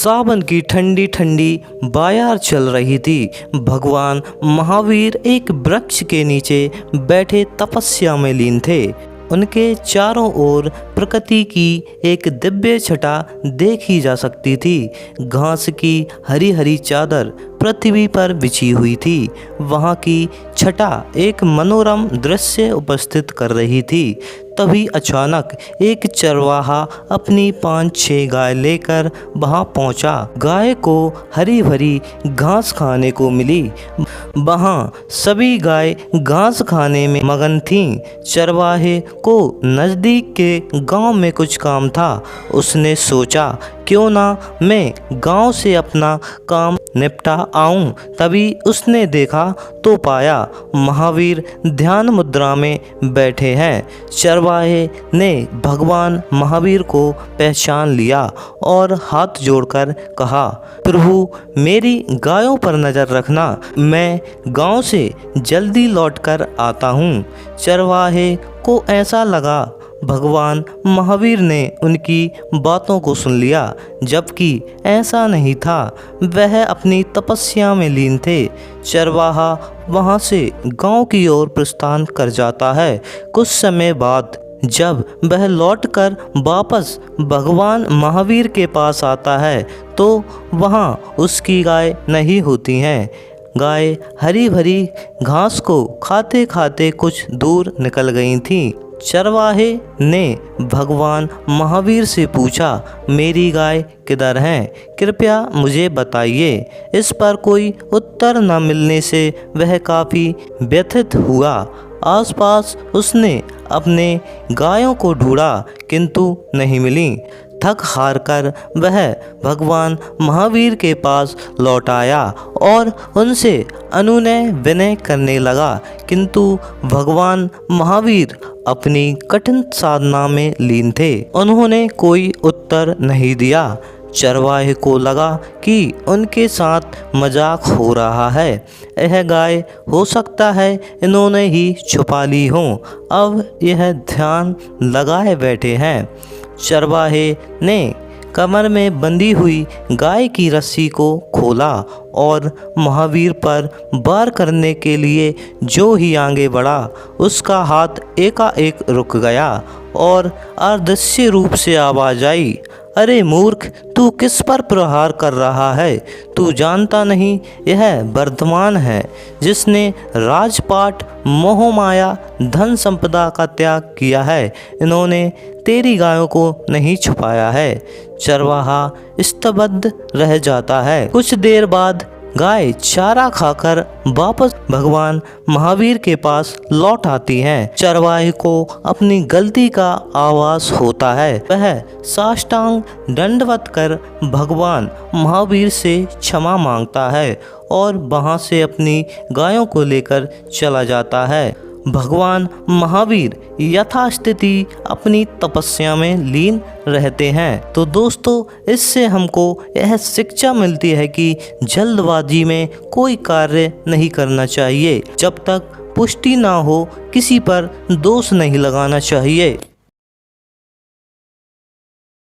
सावन की ठंडी ठंडी बायार चल रही थी। भगवान महावीर एक वृक्ष के नीचे बैठे तपस्या में लीन थे। उनके चारों ओर प्रकृति की एक दिव्य छटा देखी जा सकती थी। घास की हरी हरी चादर पृथ्वी पर बिछी हुई थी। वहाँ की छटा एक मनोरम दृश्य उपस्थित कर रही थी। तभी अचानक एक चरवाहा अपनी 5-6 गाय लेकर वहाँ पहुँचा। गाय को हरी भरी घास खाने को मिली। वहाँ सभी गाय घास खाने में मगन थीं। चरवाहे को नज़दीक के गांव में कुछ काम था। उसने सोचा क्यों ना मैं गांव से अपना काम निपटा आऊं। तभी उसने देखा तो पाया महावीर ध्यान मुद्रा में बैठे हैं। चरवाहे ने भगवान महावीर को पहचान लिया और हाथ जोड़कर कहा, प्रभु मेरी गायों पर नज़र रखना, मैं गांव से जल्दी लौटकर आता हूँ। चरवाहे को ऐसा लगा भगवान महावीर ने उनकी बातों को सुन लिया, जबकि ऐसा नहीं था। वह अपनी तपस्या में लीन थे। चरवाहा वहाँ से गांव की ओर प्रस्थान कर जाता है। कुछ समय बाद जब वह लौटकर वापस भगवान महावीर के पास आता है तो वहाँ उसकी गाय नहीं होती हैं। गाय हरी भरी घास को खाते खाते कुछ दूर निकल गई थीं। चरवाहे ने भगवान महावीर से पूछा, मेरी गाय किधर हैं? कृपया मुझे बताइए। इस पर कोई उत्तर न मिलने से वह काफ़ी व्यथित हुआ। आसपास उसने अपने गायों को ढूंढा किंतु नहीं मिली। थक हार कर वह भगवान महावीर के पास लौट आया और उनसे अनुनय विनय करने लगा, किंतु भगवान महावीर अपनी कठिन साधना में लीन थे। उन्होंने कोई उत्तर नहीं दिया। चरवाहे को लगा कि उनके साथ मजाक हो रहा है। यह गाय हो सकता है इन्होंने ही छुपा ली हो। अब यह ध्यान लगाए बैठे हैं। चरवाहे ने कमर में बंधी हुई गाय की रस्सी को खोला और महावीर पर वार करने के लिए जो ही आगे बढ़ा, उसका हाथ एकाएक रुक गया और अदृश्य रूप से आवाज आई, अरे मूर्ख, तू किस पर प्रहार कर रहा है? तू जानता नहीं यह वर्धमान है जिसने राजपाट, मोह माया, धन संपदा का त्याग किया है। इन्होंने तेरी गायों को नहीं छुपाया है। चरवाहा स्तब्ध रह जाता है। कुछ देर बाद गाय चारा खाकर वापस भगवान महावीर के पास लौट आती हैं। चरवाहे को अपनी गलती का आभास होता है। वह साष्टांग दंडवत कर भगवान महावीर से क्षमा मांगता है और वहां से अपनी गायों को लेकर चला जाता है। भगवान महावीर यथास्थिति अपनी तपस्या में लीन रहते हैं। तो दोस्तों, इससे हमको यह शिक्षा मिलती है कि जल्दबाजी में कोई कार्य नहीं करना चाहिए। जब तक पुष्टि ना हो किसी पर दोष नहीं लगाना चाहिए।